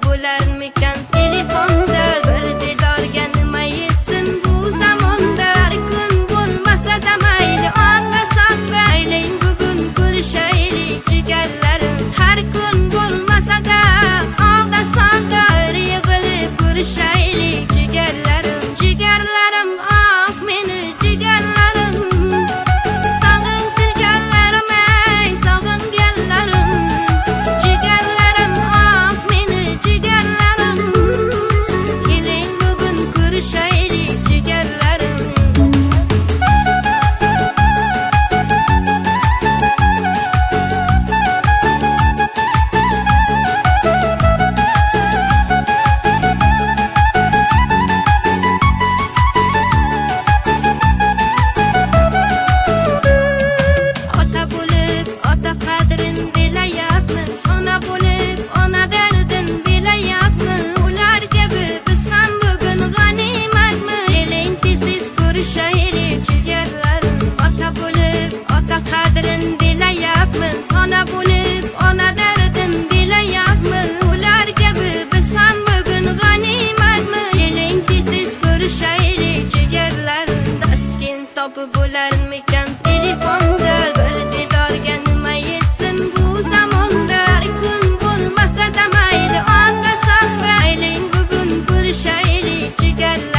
Bo'larmikan telefonda bir didorga nima yetsin bu zamonda har kun bo'lmasa-da mayli onda sonda aylang bugun ko'rishaylik jigarlarim har kun bo'lmasa-da onda sonda yig'ilib ko'rishaylik jigarlarim jigarlarim of meni jigarlarim sog'intirganlarim ey sog'inganlarim jigarlarim of meni jigarlarim keling bugun ko'rishaylik jigarlarim ota bo'lib ota qadrin bilayapman ona bo'lib ona dardin bilayapman ular kabi biz ham bugun g'animatmi keling tez-tez ko'rishaylik jigarlarim ota bo'lib ota qadrin bilayapman ona bo'lib ona dardin bilayapman ular kabi biz ham bugun g'animatmi keling tez-tez ko'rishaylik jigarlarim taskin topib bo'larmikan telefonda bir didorga nima yetsin bu zamonda har kun bo'lmasa-da mayli onda sonda aylang bugun ko'rishaylik jigarlarim